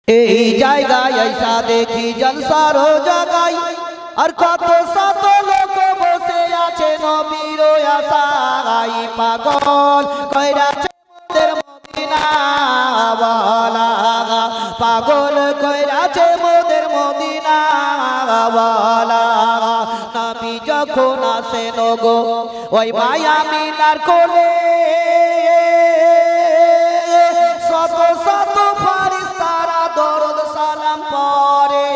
এই জায়গায় আইসা দেখি জলসার জায়গায় আর কত শত লোক বসে আছে নবীর আশায় পাগল কইরাছে মোদের মদিনা ওয়ালা পাগল কইরাছে মোদের মদিনা ওয়ালা নবী যখন আসেন গো ওই মায়া মিনার কোলে শত শত ফারিস্তারা দরুদ সালাম পড়ে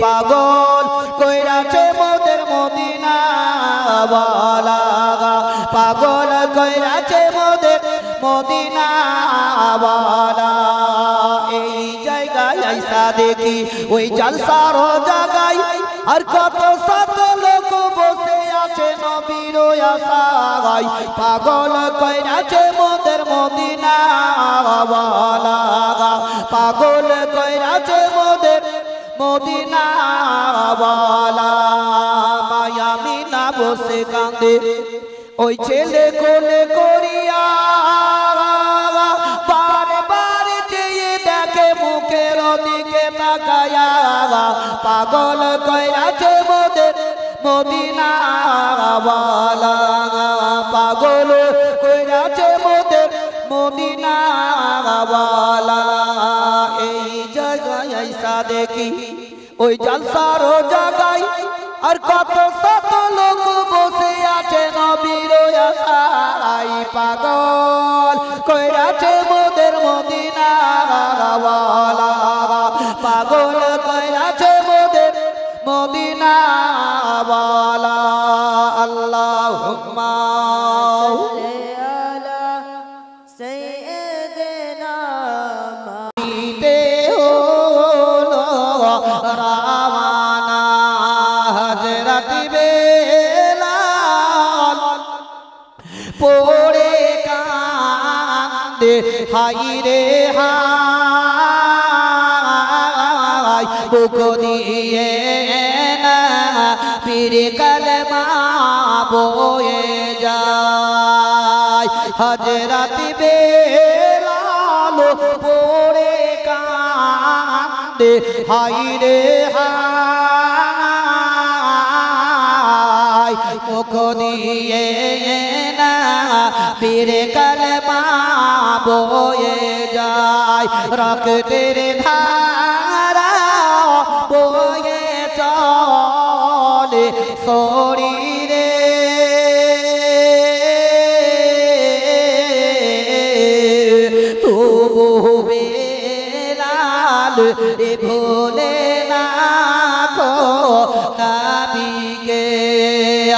পাগল কইরাছে মোদের মদিনা ওয়ালা পাগল কইরাছে মোদের মদিনা ওয়ালা এই জায়গায় আইসা দেখি ওই জলসার জায়গায় আর কত শত লোক বসে আছে নবীর আশায় পাগল কইরাছে মোদের মদিনা ওয়ালা পাগল কইরাছে মোদের মদিনা ওয়ালা মায়া মিনা বসে কাঁদে ওই ছেলে কোলে করিয়া বারে বারে চেয়ে দেখে মুখের দিকে তাকায়া পাগল কইরাছে মোদের মদিনা ওয়ালা পাগল কইরাছে মোদের মদিনা ওয়ালা এই জায়গায় আইসা দেখি ওই জলসার জায়গায় আর কত শত লোক বসে আছে নবীর আশায় পাগল কইরাছে মোদের মদিনা ওয়ালা পাগল কইরাছে মোদের মদিনা ওয়ালা আল্লাহুম্মা পড়ে কান্দে হাই রে হাই বুক দিয়ে না পীর কলমা বয়ে যায় হযরত বেলাল পড়ে কান্দে হাই রে হাই বুক দিয়ে পীর কলমা বয়ে যায় রক্তের ধারা বয়ে চলে শরীরে তবু বেলাল ভোলে না গো নবীকে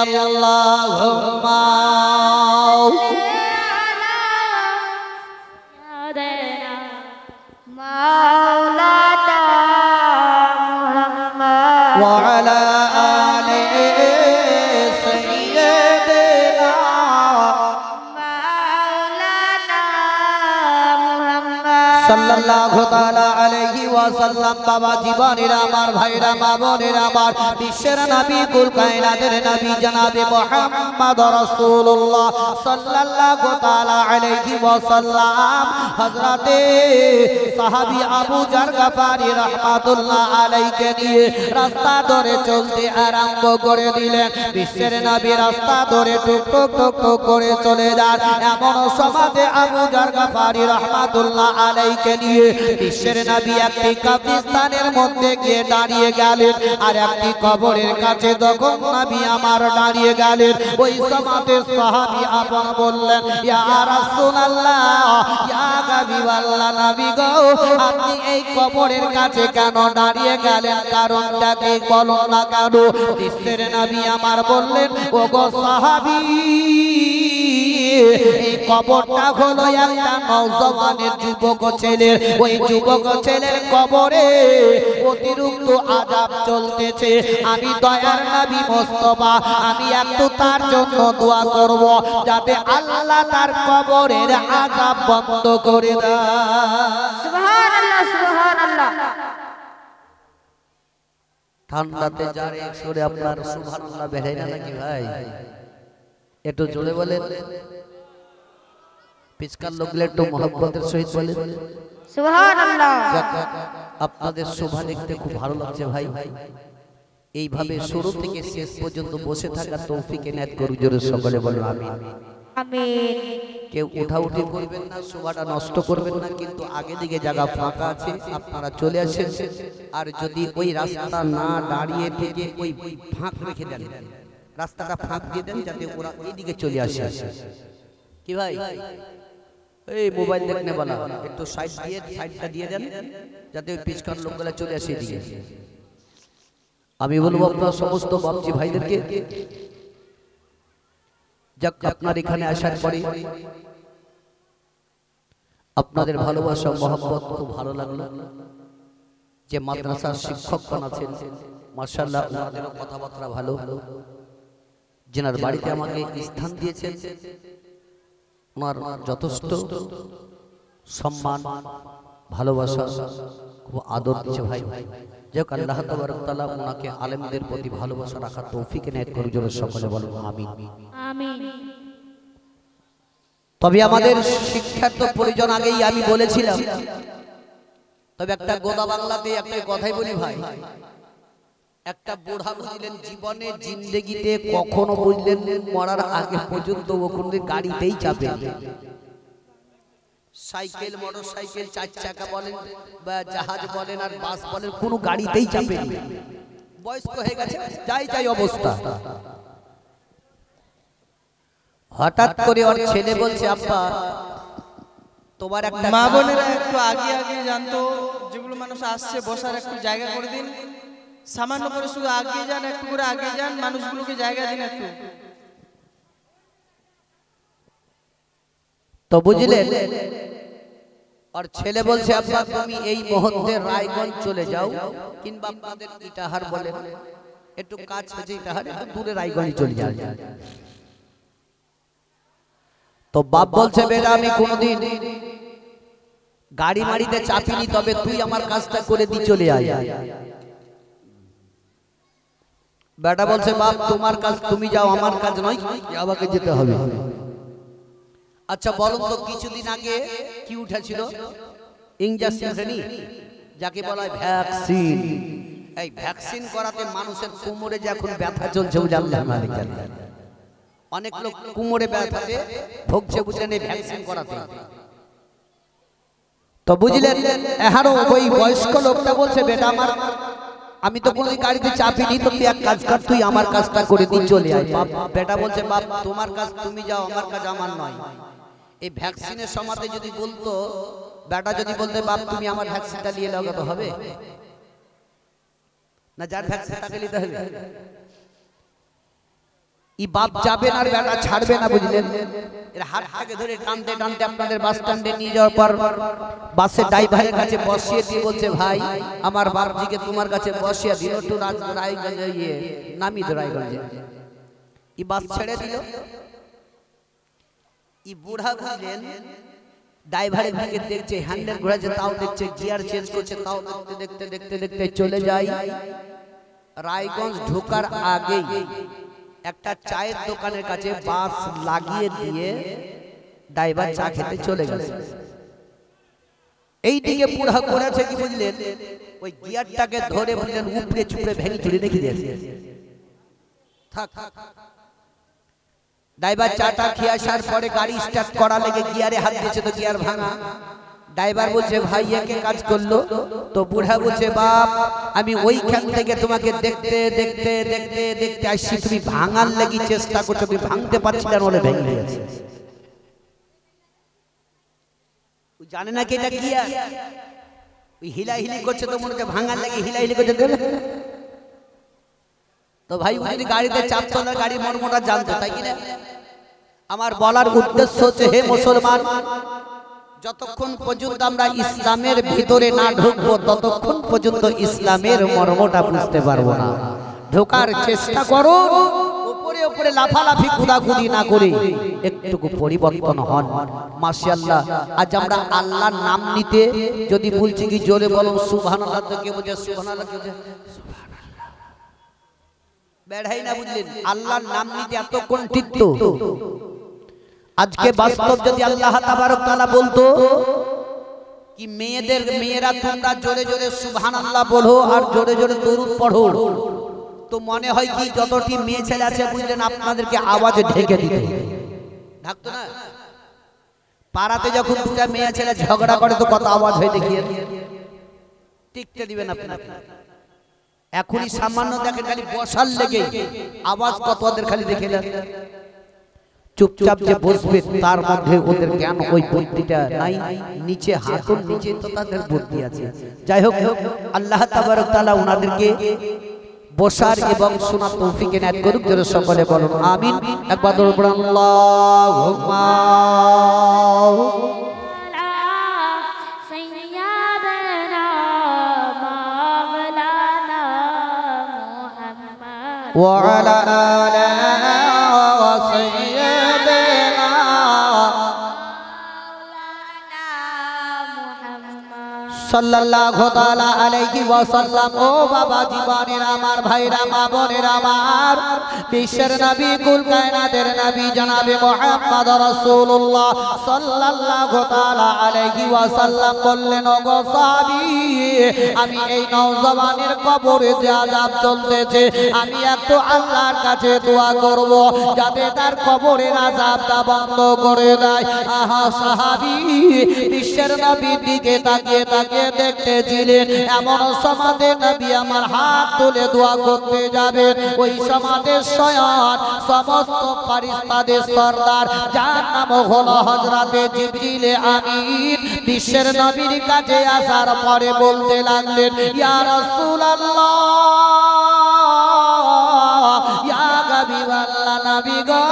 আল্লাহুম্মা وعلى آل سيدنا সাল্লাল্লাহু তাআলা আলাইহি ওয়াসাল্লাম বাবা জীবনের আমার ভাইরা মা বোনের আমার বিশ্বের নবী কুল কায়নাতের নবী জনাবে মুহাম্মদ রাসূলুল্লাহ সাল্লাল্লাহু তাআলা আলাইহি ওয়াসাল্লাম হযরতে সাহাবী আবু জার গফারি রাহমাতুল্লাহ আলাইহি নিয়ে রাস্তা ধরে চলতে আরম্ভ করে দিলেন বিশ্বের নবী রাস্তা ধরে টুক টুক টুক টুক করে চলে যান এমন সময়ে আবু জার গফারি রাহমাতুল্লাহ আলাইহি নিয়ে বিশ্বের নবী একটি কবরস্থানের মধ্যে গিয়ে দাঁড়িয়ে গেলেন আর একটি কবরের কাছে যখন নবী আমার দাঁড়িয়ে গেলেন ওই সময়তে সাহাবী আপন বললেন ইয়া রাসূলুল্লাহ ইয়া হাবিবাল্লাহ নবী গো আপনি এই কবরের কাছে কেন দাঁড়িয়ে গেলেন কারণটা কি বলো না কেন বিশ্বের নবী আমার বললেন ওগো সাহাবী এই কবরটা হলো একটা নওজওয়ানের যুবক ছেলের ওই যুবক ছেলের কবরে অতিরিক্ত আযাব চলতেছে আমি দয়ার নবী মুস্তাফা আমি একটু তার জন্য দোয়া করব যাতে আল্লাহ তার কবরের আযাব বন্ধ করে দেয় সুবহানাল্লাহ সুবহানাল্লাহ ঠান্ডাতে যারে সুরে আপনার সুবহানাল্লাহ বেড়ে না নাকি ভাই একটু জোরে বলেন পিছকার লোকগুলো একটু মহব্বতের সহিত বলেন সুবহানাল্লাহ আপনাদের শোভা দেখতে খুব ভালো লাগছে ভাই। এইভাবে শুরু থেকে শেষ পর্যন্ত বসে থাকার তৌফিক এনায়েত করুন, জোরে সকলে বলুন আমিন। আমিন। কেউ উঠাউঠি করবেন না, শোভাটা নষ্ট করবেন না, কিন্তু আগে দিকে জায়গা ফাঁকা আছে, আপনারা চলে আসেন। আর যদি ওই রাস্তা না দাঁড়িয়ে থেকে ওই ফাঁক রেখে দেন, রাস্তাটা ফাঁক দিয়ে দেন যাতে ওরা এইদিকে চলে আসে। কি ভাই, এই মোবাইল দেখনে বলা একটু সাইডটা দিয়ে দেন যাতে ওই পিছকার লোকগুলা চলে আসে এদিকে। আমি বলবো আপনার সমস্ত বাপজি ভাইদেরকে, যাক আপনার এখানে আসার পরে আপনাদের ভালোবাসা মহব্বত খুব ভালো লাগলো। যে মাদ্রাসার শিক্ষকগণ আছেন মাশাআল্লাহ, ওনাদেরও কথাবার্তা ভালো, যেনার বাড়িতে আমাকে স্থান দিয়েছেন ওনার যথেষ্ট সম্মান ভালোবাসা খুব আদর দিচ্ছে ভাই। যাক আল্লাহ তাবারক তাআলা ওনাকে আলেমদের প্রতি ভালোবাসা রাখার তৌফিক এনায়েত করুন, জোরে সকলে বলুন আমিন। আমিন। তবে আমাদের শিক্ষার তো প্রয়োজন আগেই আমি বলেছিলাম। তবে একটা গোদা বাংলাতে একটা কথাই বলি ভাই, একটা বুড়া বুঝলেন জীবনে জিন্দেগিতে কখনো বুঝলেন মরার আগে পর্যন্ত ও কোন গাড়িতেই চাপে, সাইকেল মোটর সাইকেল চার চাকা বলেন বা জাহাজ বলেন আর বাস বলেন কোনো গাড়িতেই চাপে, বয়স্ক হয়ে গেছে যাই যাই অবস্থা। হঠাৎ করে ওর ছেলে বলছে আব্বা তোমার একটা, মা বোনেরা একটু আগে আগে জানতো, যেগুলো মানুষ আসছে বসার একটু জায়গা করে দিন, সামান্য করে শুধু আগিয়ে যান, একটু করে আগিয়ে যান, মানুষগুলোকে জায়গা দিন একটু। তো বুঝলেন আর ছেলে বলছে আব্বা তুমি এই মুহূর্তে রায়গঞ্জ চলে যাও, কিংবা আপনাদের ইটাহার বলেন একটু কাজ হয়েছে ইটাহার একটু দূরে রায়গঞ্জ চলে যাও। তো বাপ বলছে বেটা আমি কোনোদিন গাড়ি মাড়িতে চাপিনি, তবে তুই আমার কাজটা করে দি চলে আয়। বেটা বলছে বাপ তোমার কাজ তুমি যাও, আমার কাজ নয়, আমাকে যেতে হবে। আচ্ছা বলুন তো কিছুদিন আগে কি উঠেছিল ইনজেকশন, যাকে বলা হয় ভ্যাকসিন। এই ভ্যাকসিন করাতে মানুষের কোমরে যে এখন ব্যথা চলছে আল্লাহ মালিক জানে, অনেক লোক কোমরে ব্যথাতে ভুগছে বুঝলেন এই ভ্যাকসিন করাতে। তো বুঝলেন এহারও ওই বয়স্ক লোকটা বলছে বেটা আমার আমি তো কোনোদিন গাড়িতে চাপিনি, তো তুই এক কাজ কর তুই আমার কাজটা করে দিয়ে চলে আয়। বাপ বেটা বলছে বাপ তোমার কাজ তুমি যাও, আমার কাজ আমার নয়। এই ভ্যাকসিনের সমাতে যদি বলতো, বেটা যদি বলতে বাপ তুমি আমার ভ্যাকসিনটা নিয়ে লাগাতে হবে না, যার ভ্যাকসিন তাকে নিতে হবে। ই বাপ যাবে না আর বেটা ছাড়বে না বুঝলেন। এর হাত থেকে ধরে টানতে টানতে আপনাদের বাস স্ট্যান্ডে নিয়ে যাওয়ার পর বাসের ড্রাইভারের কাছে বসিয়ে দিয়ে বলছে ভাই আমার বাপজিকে তোমার কাছে বসিয়ে দিল, একটু রায়গঞ্জে নামিয়ে দিল রায়গঞ্জে। ই বাস ছেড়ে দিল। ই বুড়া বুঝলেন ড্রাইভারের দিকে দেখছে, হ্যান্ডেল ঘোরাচ্ছে তাও দেখছে, গিয়ার চেঞ্জ করছে তাও দেখতে দেখতে দেখতে দেখতে চলে যায়। রায়গঞ্জ ঢোকার আগেই একটা চায়ের দোকানের কাছে বাস লাগিয়ে দিয়ে ড্রাইভার চা খেতে চলে গেছে। এইদিকে বুড়া করেছে কি বুঝলেন, ওই গিয়ারটাকে ধরে বুঝলেন উপড়ে চুপড়ে ভেঙে চুড়ে রেখে দিয়েছে। থাক ড্রাইভার চাটা খেয়ে আসার পরে গাড়ি স্টার্ট করা লেগে গিয়ারে হাত দিয়েছে, তো গিয়ার ভাঙা। ড্রাইভার বলছে ভাই একে কাজ করলো, তো বুড়া বলছে বাপ আমি ওইখান থেকে তোমাকে দেখতে দেখতে দেখতে দেখতে আসছি, তুমি ভাঙার লাগি চেষ্টা করছো, তুমি ভাঙতে পারছি না বলে ভেঙে দিয়েছে। জানে না কি এটা কি, ওই হিলাহিলি করছে তো মনে হচ্ছে ভাঙার লাগি হিলাহিলি করছে। তো ভাই যদি গাড়িতে চাপতো না গাড়ি মর্মটা জানতো, তাই কিনা? আমার বলার উদ্দেশ্য হচ্ছে হে মুসলমান, যতক্ষণ পর্যন্ত আমরা ইসলামের ভিতরে না ঢুকবো ততক্ষণ পর্যন্ত ইসলামের মর্মটা বুঝতে পারবো না। ঢোকার চেষ্টা করো, উপরে উপরে লাফালাফি কুদাকুদি না করে একটুকু পরিবর্তন হন। মাশাআল্লাহ আজ আমরা আল্লাহর নাম নিতে যদি বলছি কি জোরে বলো সুবহানাল্লাহ, তো কে বলছে সুবহানাল্লাহ, কে বলছে সুবহানাল্লাহ, বেড়াই না বুঝলেন। আল্লাহর নাম নিতে এত কণ্ঠিত। আজকে বাস্তব যদি আল্লাহ তাবারক তাআলা বলতো কি মেয়েরা তোমরা জোরে জোরে সুবহানাল্লাহ বলো আর জোরে জোরে দরুদ পড়ো, তো মনে হয় কি যতটি মেয়ে ছেলে আছে বুঝলেন আপনাদেরকে আওয়াজ ঢেকে দিতে ঢাকতো না। পাড়াতে যখন দুটা মেয়ে ছেলে ঝগড়া করে তো কত আওয়াজ হয় দেখিয়ে, টিকতে দিবেন আপনারা। এখনই সামান্য দেখেন খালি বসার লেগে আওয়াজ কত ওদের খালি দেখে নেন। চুপচাপ যে বসবে তার মধ্যে ওদের জ্ঞান ওই বুদ্ধিটা নাই, নিচে হাতের নিচে তো তাদের বুদ্ধি আছে। যাই হোক আল্লাহ তাবারক তাআলা ওনাদেরকে বসার এবং শোনার তৌফিক এনায়েত করুক। যারা সকলে বলুন আমিন। একবার দরুদ পড়ুন আল্লাহুম্মা ওয়া আলা আলি সাইয়্যিদিনা সাল্লাল্লাহু তাআলা আলাইহি ওয়াসাল্লাম। ও বাবা জীবনের আমার ভাইরা মা বোনেরা আমার, বিশ্বের নবী কুল কায়নাতের নবী জনাবে মুহাম্মদ রাসূলুল্লাহ সাল্লাল্লাহু তাআলা আলাইহি ওয়াসাল্লাম বললেন, ও গো সাহাবী, আমি এই নওজওয়ানের কবরে যে আযাব চলতেছে আমি একটু আল্লাহর কাছে দোয়া করব যাতে তার কবরের আযাবটা বন্ধ করে দেয়। আহা সাহাবী বিশ্বের নবীর দিকে তাকিয়ে তাকিয়ে দেখতেছিলেন, এমন সমাজে নবী আমার হাত তুলে দোয়া করতে যাবে, ওই সমাজের স্বয়ং সমস্ত ফেরেশতাদের সরদার যার নাম হলো হযরতে জিবরিল আমিন বিশ্বের নবীর কাছে আসার পরে বলতে লাগলেন, ইয়া রাসূলুল্লাহ, ইয়া হাবিবাল্লাহ, নবী গো,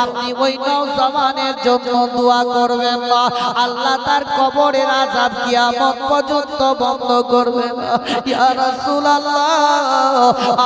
আপনি ওই নওজওয়ানের জন্য দোয়া করবেন না, আল্লাহ তার কবরের আযাব কিয়ামত পর্যন্ত বন্ধ করবেন না। ইয়া রাসূলুল্লাহ,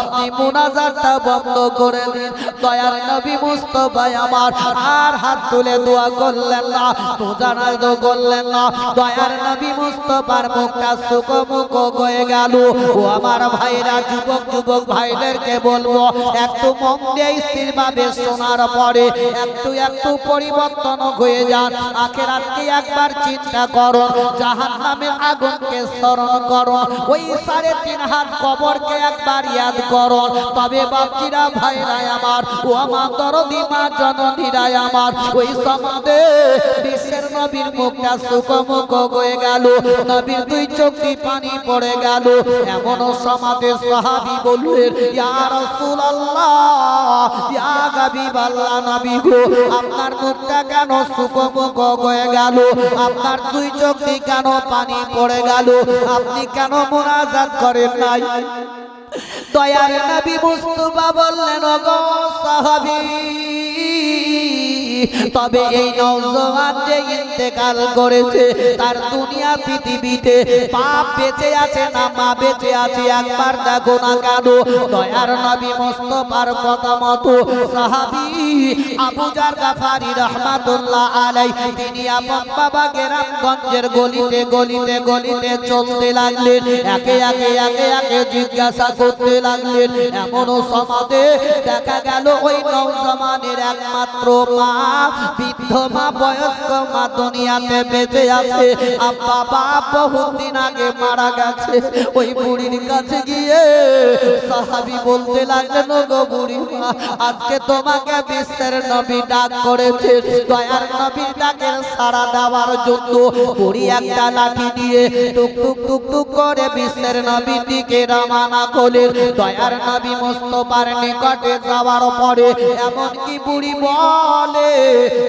আপনি মুনাজাতটা বন্ধ করে দিন। দয়ার নবী মুস্তাফা আমার আর হাত তুলে দোয়া করলেন না, মুজানাদ করলেন না। দয়ার নবী মুস্তাফার মুখটা শুকমুখ হয়ে গেল। ও আমার ভাইরা, যুবক ভাইদেরকে বলবো, একটু মন দিয়ে স্থিরভাবে শোনার পরে একটু একটু পরিবর্তন হয়ে যান। আখিরাতকে একবার চিন্তা করুন, জাহান্নামের আগুনকে স্মরণ করুন, ওই 3.5 হাত কবরকে একবার ইয়াদ করুন। তবে বাপজিরা ভাইরা আমার, ও আমার দরদি মা জননীরা আমার, ওই সমাজে বিশ্বের নবীর মুখটা শুকমুখ হয়ে গেল, নবীর 2 চোখ দিয়ে পানি পড়ে গেল। এমন সমাজে সাহাবী বললেন, ইয়া রাসূলুল্লাহ, ইয়া হাবিবাল্লাহ, নবী গো, আপনার মুখটা কেন শুকমুখ হয়ে গেল? আপনার 2 চোখ দিয়ে কেন পানি পড়ে গেল? আপনি কেন মুনাজাত করেন নাই? দয়ার নবী মুস্তাফা বললেন, ও গো সাহাবী, তবে এই নওজওয়ান যে ইন্তেকাল করেছে তার দুনিয়া পৃথিবীতে বাপ বেঁচে আছে না মা বেঁচে আছে একবার দেখো না কেন? দয়ার নবী মুস্তাফার কথা মতো সাহাবী আবু জার গাফারি রাহমাতুল্লাহ আলাইহি তিনি আপন বাবা গ্রামগঞ্জের গলিতে গলিতে গলিতে চলতে লাগলেন, একে একে জিজ্ঞাসা করতে লাগলেন। এমন সমাজে দেখা গেল ওই নওজওয়ানের একমাত্র মা, বৃদ্ধ মা, বয়স্ক মা দুনিয়াতে বেঁচে আছে। বাবা বহুদিন আগে মারা গেছে। ওই বুড়ির কাছে গিয়ে সাহাবী বলতে লাগলেন, গো বুড়ি মা, আজকে তোমাকে বিশ্বের নবী ডাক করেছে। দয়ার নবীর ডাকের সাড়া দেওয়ার জন্য বুড়ি একটা লাঠি দিয়ে টুক টুক টুক টুক করে বিশ্বের নবীর দিকে রওনা করলেন। দয়ার নবী মুস্তাফার নিকটে যাওয়ার পরে এমন কি বুড়ি বলে,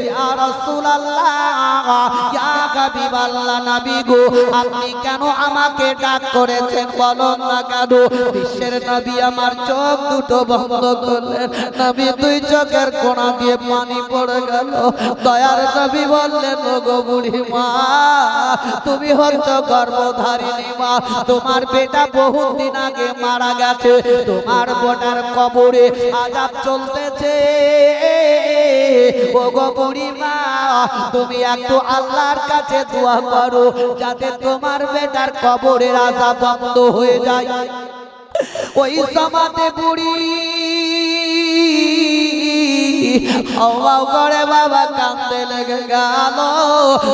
ইয়া রাসূলুল্লাহ, ইয়া হাবিবাল্লাহ, নবী গো, আপনি কেন আমাকে ডাক করেছেন বলুন না কেন? বিশ্বের নবী আমার চোখ দুটো বন্ধ করলেন, নবী 2 চোখের কোণা দিয়ে পানি পড়ে গেল। দয়ার নবী বললেন, ও গো বুড়ি মা, তুমি হচ্ছ গর্ভধারিণী মা, তোমার বেটা বহুদিন আগে মারা গেছে, তোমার বেটার কবরে আযাব চলতেছে। ও গো বুড়ি মা, তুমি একটু আল্লাহর কাছে দোয়া করো যাতে তোমার বেটার কবরের আযাব বন্ধ হয়ে যায়। ওই সমাজে বুড়ি হাওয়া করে বাবা কাঁদতে লেগে গেল।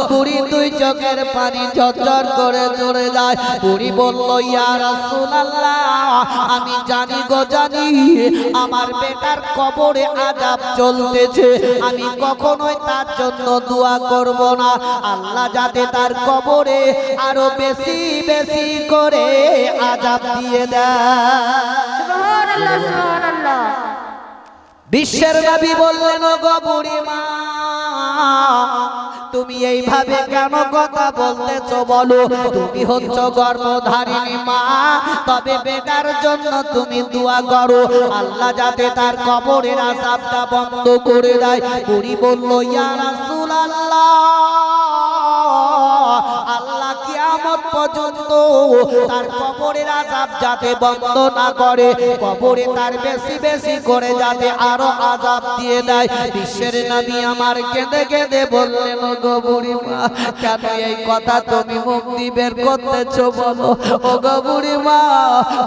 বুড়ি দুই চোখের পানি ঝরঝর করে চলে যায়। বুড়ি বলল ইয়া রাসূলুল্লাহ, আমি জানি গো জানি আমার বেটার কবরে আযাব চলতেছে, আমি কখনোই তার জন্য দোয়া করব না, আল্লাহ যাতে তার কবরে আরো বেশি বেশি করে আযাব দিয়ে দেয়। সুবহানাল্লাহ সুবহানাল্লাহ। বিশ্বের নবী বললেন ও গো বুড়িমা, তুমি এইভাবে কেন কথা বলতেছো বলো? তুমি হচ্ছ গর্ভধারিণী মা, তবে বেটার জন্য তুমি দোয়া করো আল্লাহ যাতে তার কবরের আযাবটা বন্ধ করে দেয়। বুড়ি বলল ইয়া রাসূলুল্লাহ, আল্লাহ কিয়ামত পর্যন্ত তার কবরের আযাব যাতে বন্ধ না করে, কবরে তার বেশি বেশি করে যাতে আরো আযাব দিয়ে দেয়। বিশ্বের নবী আমার কেঁদে কেঁদে বললেন ও গো বুড়িমা, কেন এই কথা তুমি মুখ দিয়ে বের করতেছো বলো? ও গো বুড়িমা,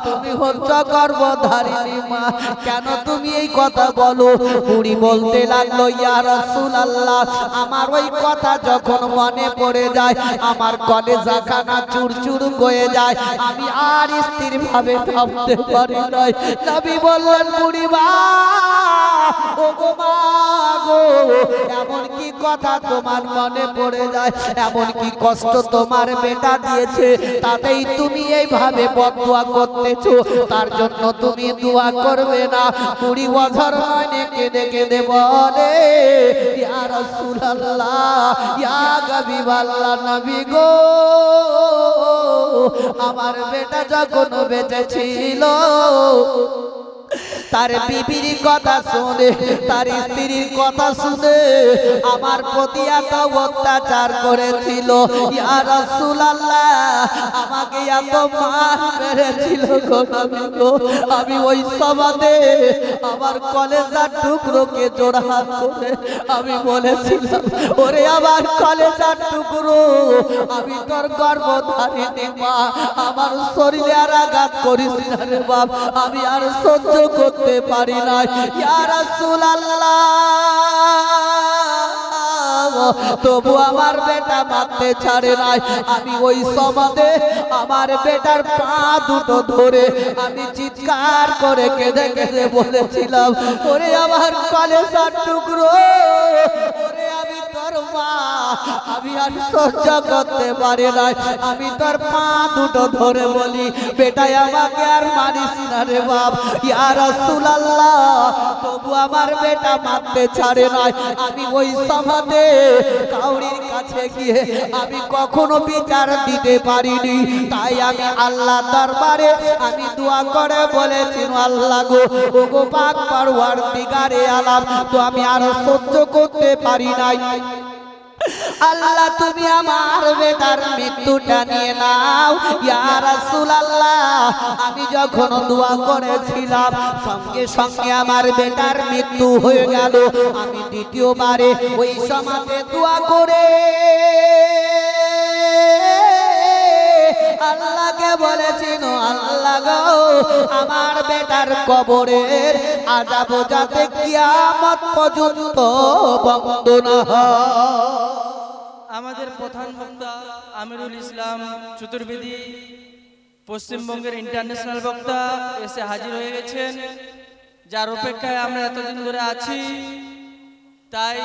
তুমি হচ্ছ গর্ভধারিণী মা, কেন তুমি এই কথা বলো? বুড়ি বলতে লাগলো ইয়া রাসূলুল্লাহ, আমার ওই কথা যখন মনে পড়ে যায় আমার কলেজা খানা চুরচুর হয়ে যায়, আমি আর স্থির ভাবে থামতে পারি না। নবী বললেন বুড়িমা, ও গো মা গো, এমন কি কথা তোমার মনে পড়ে যায়, এমন কি কষ্ট তোমার বেটা দিয়েছে তাতেই তুমি এইভাবে বদদোয়া করতেছো, তার জন্য তুমি দোয়া করবে না? বুড়ি অঝর নয়নে কেঁদে কেঁদে বলে ইয়া রাসূলুল্লাহ, ইয়া হাবিবাল্লাহ, নবী গো, আমার বেটা যখন বেঁচে ছিল তার বিবির কথা শুনে, তার স্ত্রীর কথা শুনে আমার প্রতি এত অত্যাচার করেছিল। ইয়া রাসূলুল্লাহ, আমাকে এত মার মেরেছিল গো নবী গো, আমি ওই সমাদে আমার কলেজার টুকরোকে জোড়হাত করে আমি বলেছিলাম, ওরে আমার কলেজার টুকরো, আমি তোর গর্ভধারিণী মা, আমার শরীরে আর আঘাত করিস না রে বাপ, আমি আর সহ্য করতে পারি না। ইয়া রাসূলুল্লাহ, তবু আমার বেটা মারতে ছাড়ে নাই। আমি ওই সমাদে আমার বেটার পা দুটো ধরে আমি চিৎকার করে কেঁদে কেঁদে বলেছিলাম, ওরে আমার কলেজার টুকরো, ওরে আমি তোর মা, আমি আর সহ্য করতে পারি না, আমি তোর পা দুটো ধরে বলি বেটাই আমাকে আর মারিস না রে বাপ। ইয়া রাসূলুল্লাহ, তবু আমার বেটা মারতে ছাড়ে নাই। আমি ওই সমাদে কাউরির কাছে গিয়ে আমি কখনো বিচার দিতে পারিনি, তাই আমি আল্লাহ দরবারে আমি দোয়া করে বলেছি, আল্লাহ গো, ও গো পাক পরওয়ারদিগারে আলাম, তো আমি আর সহ্য করতে পারি নাই, আল্লাহ তুমি আমার বেটার মৃত্যুটা নিয়ে নাও। ইয়া রাসূলুল্লাহ, আমি যখন দোয়া করেছিলাম সঙ্গে সঙ্গে আমার বেটার মৃত্যু হয়ে গেল। আমি দ্বিতীয়বারে ওই সমাজে দোয়া করে আল্লাহকে বলেছিল, আল্লাহ গো, আমার বেটার কবরের আযাব যাতে কিয়ামত পর্যন্ত বন্ধ না হয়। আমাদের প্রধান বক্তা আমিরুল ইসলাম চতুর্বেদী পশ্চিমবঙ্গের ইন্টারন্যাশনাল বক্তা এসে হাজির হয়ে গেছেন, যার অপেক্ষায় আমরা এতদিন ধরে আছি। তাই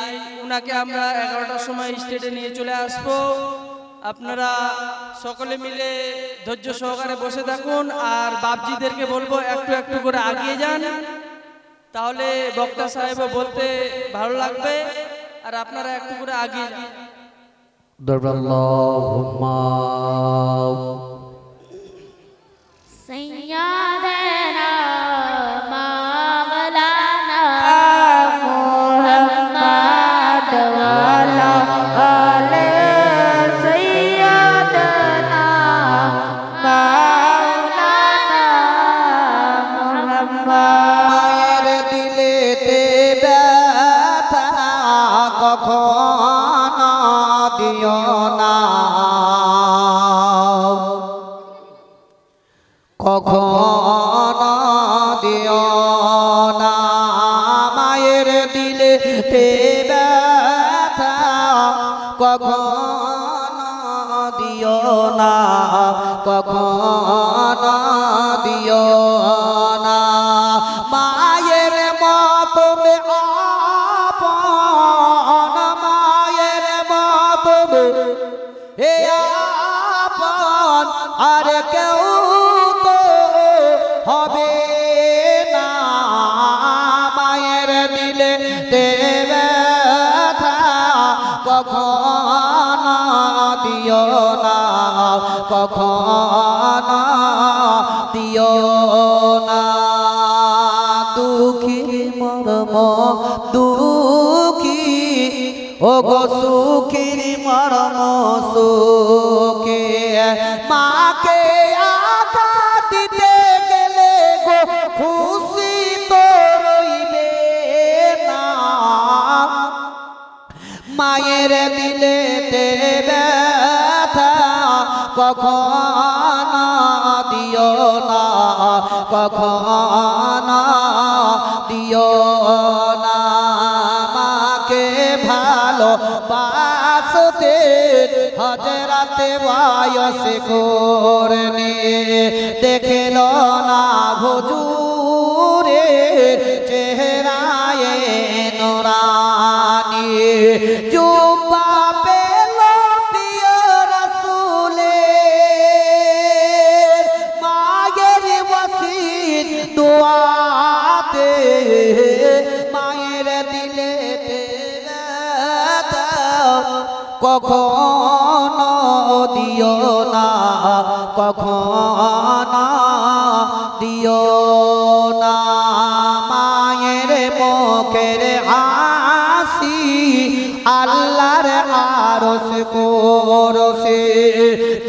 উনাকে আমরা 11টার সময় স্টেজে নিয়ে চলে আসব। আপনারা সকলে মিলে ধৈর্য সহকারে বসে থাকুন, আর বাপজিদেরকে বলবো একটু একটু করে আগিয়ে যান, তাহলে বক্তা সাহেবও বলতে ভালো লাগবে, আর আপনারা একটু করে আগিয়ে যান। দরবাল্লাহুম্মা سيدنا مولانا محمد وعلى آل سيدنا مولانا محمد। মায়ের দিলেতে ব্যথা কখনো দিও না, কখনো দিও না, মায়ের দিলে কখনো দিও না, কখনো দিও না। মায়ের মতন আপন, মায়ের মতন এ আপন আর কেউ তো হবে না। মায়ের দিলে ব্যথা কখনো দিও না, কখনো দিও না। দুঃখীর মর্ম দুঃখী, ও গো সুখীর মর্ম সুখে। মাকে আঘাত দিতে গেলে গো খুশি তো রইবে না। মায়ের দিলে ব্যথা কখনো দিও না, কখনো দিও না। মাকে ভালো বাসতে হযরতে বয়স করনি, দেখল না হুজুরের চেহারায় নুরানি। জুব্বা পেল প্রিয় রাসূলের, মায়ের ওয়াসির দোয়াতে। মায়ের দিলে ব্যথা কখনো দিও না, কখনো দিও না। মায়ের মুখের হাসি আল্লাহর আরশ কোরসে,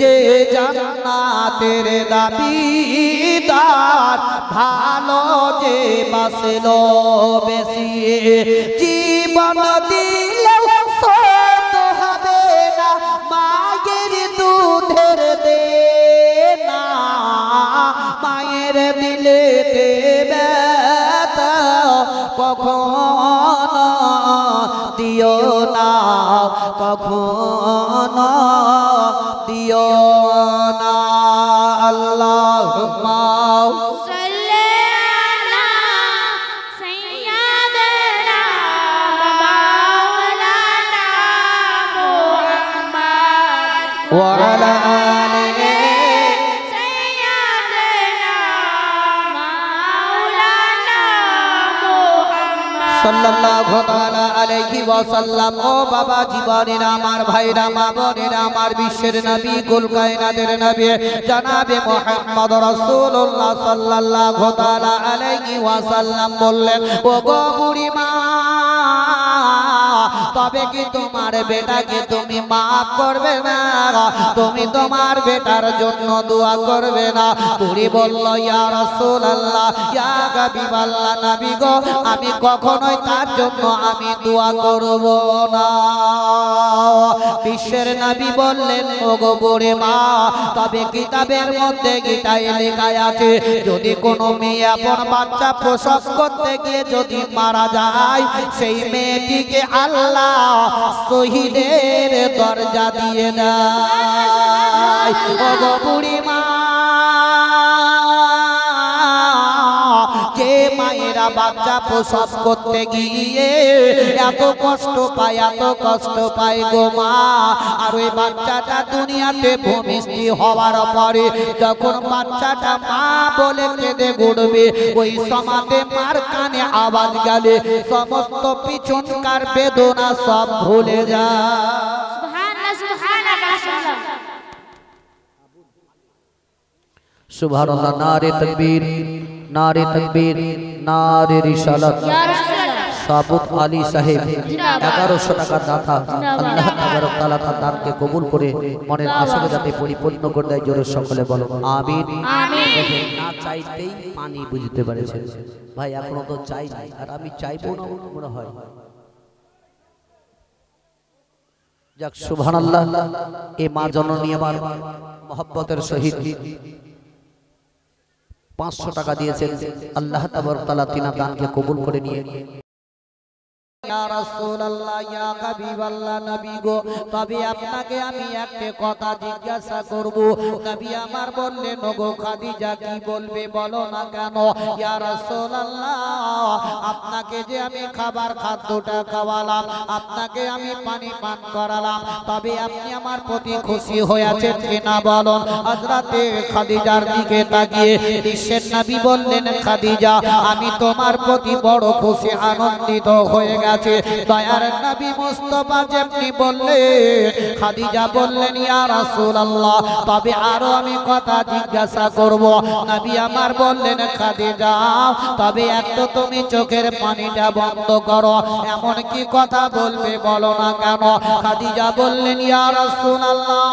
যে জান্নাতের দাবিদার ভালো যে বাসলো বেশি। জীবন দিলেও শোধ হবে না মায়ের দুধের দেনা। মায়ের দিলে ব্যথা কখনো দিও না, কখনো দিও না। আল্লাহুম্মা সাল্লি আলা সাইয়্যিদিনা মাওলানা মুহাম্মদ ওয়া আলা আলিহি সাইয়্যিদিনা মাওলানা মুহাম্মদ সাল্লাল্লাহু তাআলা আলাইহি ওয়াসাল্লাম। ও বাবা জীবনের আমার ভাইরা মা বোনেরা, আমার বিশ্বের নবী কুল কায়নাতের নবী জনাবে মুহাম্মদ রাসূলুল্লাহ সাল্লাল্লাহু তাআলা আলাইহি ওয়াসাল্লাম বললেন, ও গো বুড়ি মা, তবে কি তোমার বেটাকে তুমি মাফ করবে না? তুমি তোমার বেটার জন্য দোয়া করবে না? বুড়ি বলল, ইয়া রাসূলুল্লাহ, ইয়া হাবিবাল্লাহ, নবী গো, আমি কখনোই তার জন্য আমি দোয়া করব না। বিশ্বের নবী বললেন, ও গো বুড়ি মা, তবে কিতাবের মধ্যে গীতায় লেখা আছে, যদি কোনো মেয়ে আপন বাচ্চা প্রসব করতে গিয়ে যদি মারা যায়, সেই মেয়েটিকে আল্লাহ শহীদের দরজা দিয়ে দেয়। ও গো বুড়ি মা, যে মায়েরা বাচ্চা প্রসব করতে গিয়ে এত কষ্ট পায়, এত কষ্ট পায় গো মা, আর ওই বাচ্চাটা দুনিয়াতে ভূমিষ্ঠ হওয়ার পরে যখন বাচ্চাটা মা বলে কেঁদে উঠবে, ওই সমাতে মার কানে আওয়াজ গেলে সমস্ত পিছনকার বেদনা সব ভুলে যায়। সুবহানাল্লাহ সুবহানাল্লাহ সুবহানাল্লাহ। নারে তাকবীর, নারে তাকবীর, নারে রিসালাত। ইয়া রাসূলুল্লাহ সাবুত আলী সাহেব 1100 টাকা দাতা, আল্লাহ তাবারক তাআলা তার দানকে কবুল করে মনের আশাকে যাতে পরিপূর্ণ করে দেয়। জোরে সকলে বলো আমিন। আমিন। না চাইতেই পানি বুঝতে পেরেছেন ভাই, এখনো তো চাই নাই, আর আমি চাইবো না মনে হয়। যাক সুবহানাল্লাহ। এই মা জননী আমার মহব্বতের সহিত 500 টাকা দিয়েছেন, আল্লাহ তাবারক তাআলা তিনার দানকে কবুল করে নিয়ে ইয়া রাসূলুল্লাহ ইয়া হাবিবাল্লাহ নবী গো তবে আপনাকে আমি একটা কথা জিজ্ঞাসা করব নবী আমার বললেন ওগো খাদিজা কি বলবে বলো না কেন ইয়া রাসূলুল্লাহ আপনাকে যে আমি খাদ্যটা খাওয়ালাম আপনাকে আমি পানি পান করালাম তবে আপনি আমার প্রতি খুশি হয়েছেন কিনা বলুন হযরতে খাদিজার দিকে তাকিয়ে বিশ্বের নবী বললেন খাদিজা আমি তোমার প্রতি বড় খুশি আনন্দিত হয়ে গেছে দয়ার নবী মুস্তাফা যেমনি বললেন খাদিজা বললেন ইয়া রাসূলুল্লাহ তবে আরো আমি কথা জিজ্ঞাসা করব নবী আমার বললেন খাদিজা তবে একটু তুমি চোখের পানিটা বন্ধ করো এমন কি কথা বলবে বলো না কেন খাদিজা বললেন ইয়া রাসূলুল্লাহ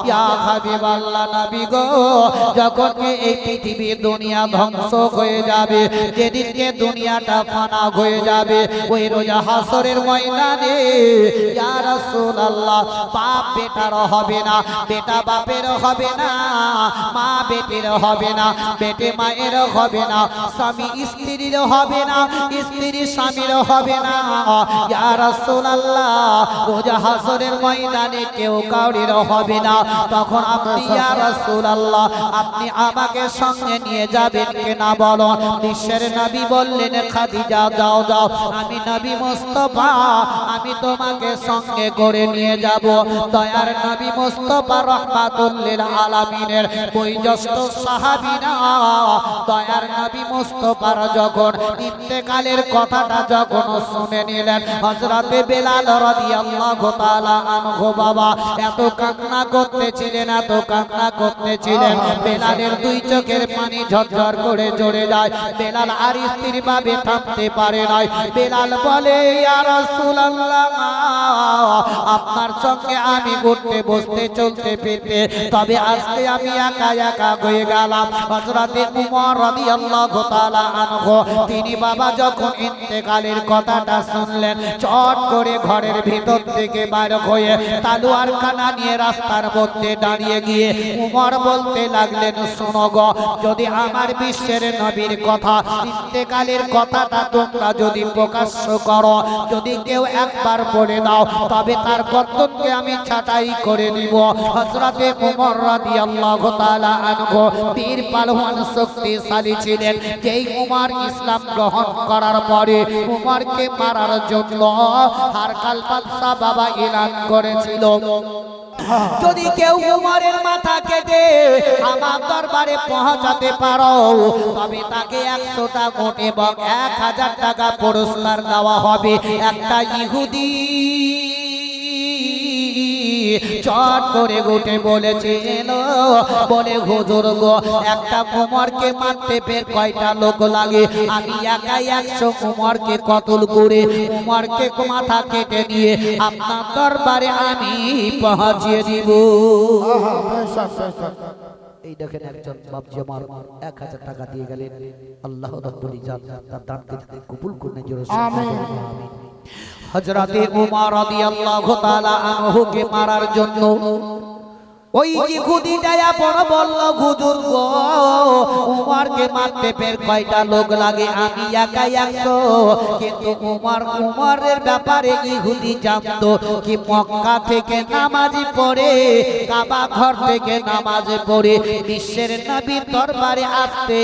ইয়া হাবিবাল্লাহ নবী গো যখন এই পৃথিবী দুনিয়া ধ্বংস হয়ে যাবে যেদিনকে দুনিয়াটা ফানা হয়ে যাবে ওই রোজ হাসরের ময়দানে ইয়া রাসূলুল্লাহ বাপ বেটার হবে না বেটা বাপের হবে না মা বেটির হবে না বেটে মায়ের হবে না স্বামী স্ত্রীর হবে না স্ত্রী স্বামীর হবে না ইয়া রাসূলুল্লাহ রোজ হাসরের ময়দানে কেউ কাউরির হবে না তখন আপনি ইয়া রাসূলুল্লাহ আপনি আমাকে সঙ্গে নিয়ে যাবেন কিনা বলো বিশ্বের নবী বললেন খাদিজা যাও যাও আমি নবী মুস্তাফা আমি তোমাকে সঙ্গে করে নিয়ে যাব দয়ার নবী মুস্তাফা রাহমাতুল লিল আলামিনের বয়োজ্যেষ্ঠ সাহাবীরা দয়ার নবী মুস্তাফার যখন ইন্তেকালের কথাটা যখন শুনে নিলেন হযরতে বেলাল রাদিয়াল্লাহু তাআলা আনহু বাবা এত কান্না করতেছিলেন বেলালের দুই চোখের পানি ঝরঝর করে ঝরে যায় বেলাল আর স্ত্রী ভাবে থামতে পারে না বেলাল বলে ইয়া রাসূলুল্লাহ আপনার সঙ্গে আমি ঘুরতে বসতে চলতে ফিরতে তবে আজকে আমি একা একা হয়ে গেলাম হযরতে উমর রাদিয়াল্লাহু তাআলা আনহু তিনি বাবা যখন ইন্তেকালের কথাটা শুনলেন চট করে ঘরের ভিতর থেকে বাইর হয়ে তলোয়ার কানা নিয়ে রাস্তার মধ্যে দাঁড়িয়ে গিয়ে উমর বলতে লাগলেন শোনো গো যদি আমার বিশ্বের নবীর কথা ইন্তেকালের কথাটা তোমরা যদি প্রকাশ্য করো যদি কেউ একবার বলে দাও তবে তার গর্দনকে আমি ছাঁটাই করে নিব হযরতে উমর রাদিয়াল্লাহু তাআলা আনহু বীর পালওয়ান শক্তিশালী ছিলেন যেই উমর ইসলাম গ্রহণ করার পরে উমরকে মারার জন্য হারকাল বাদশা বাবা এলান করেছিল যদি কেউ উমরের মাথা কেটে আমার দরবারে পৌঁছাতে পারো তবে তাকে 100টা কোটি এবং 1000 টাকা পুরস্কার দেওয়া হবে একটা ইহুদি চট করে উঠে বলেছিল বলে হুজুর গো একটা উমরকে মারতে ফের কয়টা লোক লাগে আমি একাই 100 উমরকে কতল করে উমরকে মাথা কেটে নিয়ে আপনার দরবারে আমি পৌঁছিয়ে দিব এই দেখেন একজন বাপজি আমার 1000 টাকা দিয়ে গেলেন আল্লাহ রাব্বুল ইজ্জত তার দানকে যাতে কবুল করে জোরে আমিন হযরতে উমর রাদিয়াল্লাহু তাআলা আনহুকে মারার জন্য ওই ইহুদিটা আপন বলল হুজুর গো উমরকে মারতে ফের কয়টা লোক লাগে আমি একাই 100 কিন্তু উমরের ব্যাপারে ইহুদি জানতো কি মক্কা থেকে নামাজ পড়ে কাবা ঘর থেকে নামাজ পড়ে বিশ্বের নবীর দরবারে আসতে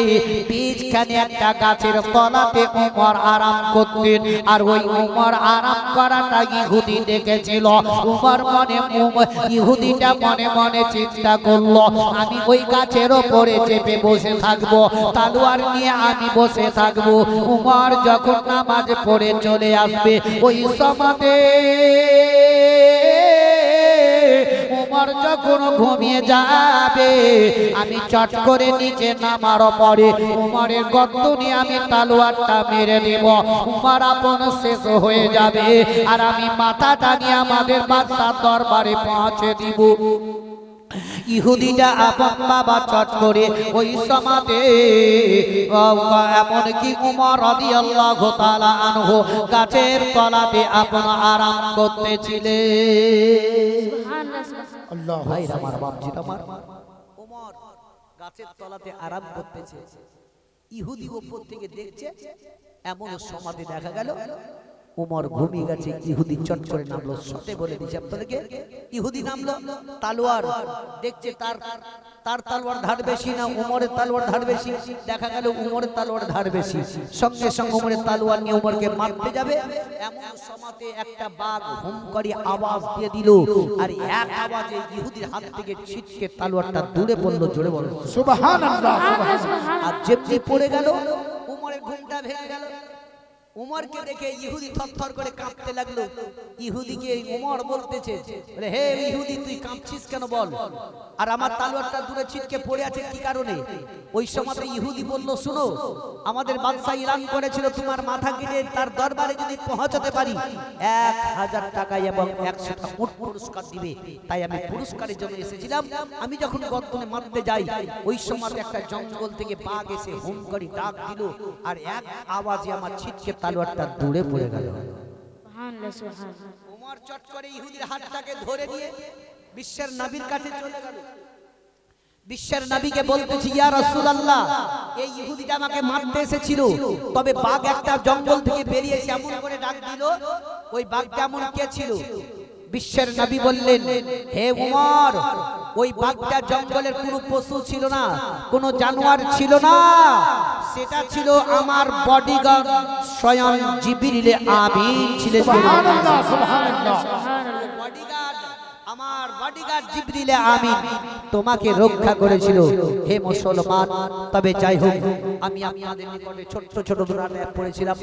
বীজখানে একটা গাছের তলাতে উমর আরাম করতেন আর ওই উমর আরাম করাটা ইহুদি দেখেছিল উমর ইহুদিটা মনে মনে চিন্তা করলো আমি ওই গাছের উপরে চেপে বসে থাকবো তলোয়ার নিয়ে আমি বসে থাকবো উমর যখন নামাজ পড়ে চলে আসবে ওই সময়তে উমর যখন ঘুমিয়ে যাবে আমি চট করে নিচে নামার পরে উমরের গর্দনে আমি তলোয়ারটা মেরে দেব উমর আপন শেষ হয়ে যাবে আর আমি মাথাটা নিয়ে আমাদের বাদশার দরবারে পৌঁছে দিব ইহুদিটা আপন বাবা চট করে ওই সমাতে এমন কি উমর রাদিয়াল্লাহু তাআলা আনহু গাছের তলাতে আপন আরাম করতেছিলেন আল্লাহ ভাই আমার বাপজি আমার উমর গাছের তলাতে আরাম করতেছে ইহুদি উপর থেকে দেখছে এমন সমাধি দেখা গেল উমর ঘুমিয়ে গেছে, ইহুদি চট করে নামলো। সতে বলে দিচ্ছে আপনাদেরকে, ইহুদি নামলো, তালোয়ার দেখছে তার তালোয়ার ধার বেশি না উমরের তালোয়ার ধার বেশি। দেখা গেল উমরের তালোয়ার ধার বেশি, সঙ্গে সঙ্গে উমরের তালোয়ার নিয়ে উমরকে মারতে যাবে। এমন সময়তে একটা বাঘ হুম করে আওয়াজ দিয়ে দিল, আর এক আওয়াজে ইহুদির হাত থেকে ছিটকে তালোয়ারটা দূরে পড়লো। জোরে বলো সুবহানাল্লাহ। আর যেমনি পড়ে গেল উমরের ঘুমটা ভেঙে গেল। উমরকে দেখে ইহুদি থরথর করে কাঁপতে লাগলো। ইহুদিকে উমর বলতেছে, বলে হে ইহুদি তুই কাঁপছিস কেন বল, আর আমার তালোয়ারটা দূরে ছিটকে পড়ে আছে কি কারণে? ওই সময় ইহুদি বলল, শুনো, আমাদের বাদশা ইরান করেছিল তোমার মাথা কেটে তার দরবারে যদি পৌঁছাতে পারি 1000 টাকা এবং 100টা উট পুরস্কার দিবে। তাই আমি পুরস্কারের জন্য এসেছিলাম। আমি যখন গর্দনে মারতে যাই ওই সময় একটা জঙ্গল থেকে বাঘ এসে হুম করে ডাক দিল, আর এক আওয়াজে আমার ছিটকে তালোয়ারটা দূরে পড়ে গেল। সুবহানাল্লাহ সুবহানাল্লাহ। ওমর চট করে ইহুদির হাতটাকে ধরে নিয়ে বিশ্বের নবীর কাছে চলে গেল। বিশ্বের নবীকে বলতেছি, ইয়া রাসূলুল্লাহ, এই ইহুদিটা আমাকে মারতে এসেছিল, তবে বাঘ একটা জঙ্গল থেকে বেরিয়ে এসে এমন করে ডাক দিল, ওই বাঘটা এমন কে ছিল? বিশ্বের নবী বললেন, হে উমর, ওই বাঘটা জঙ্গলের কোনো পশু ছিল না, কোনো জানোয়ার ছিল না, সেটা ছিল আমার বডিগার্ড স্বয়ং জিবরিল আমিন ছিলেন। সুবহানাল্লাহ সুবহানাল্লাহ। বডিগার্ড, আমার বডিগার্ড জিবরিল আমিন তোমাকে রক্ষা করেছিল হে মুসলমান। তবে যাই হোক, আমি আপনাদের নিকটে ছোট ছোট দুটো আয়াত পড়েছিলাম,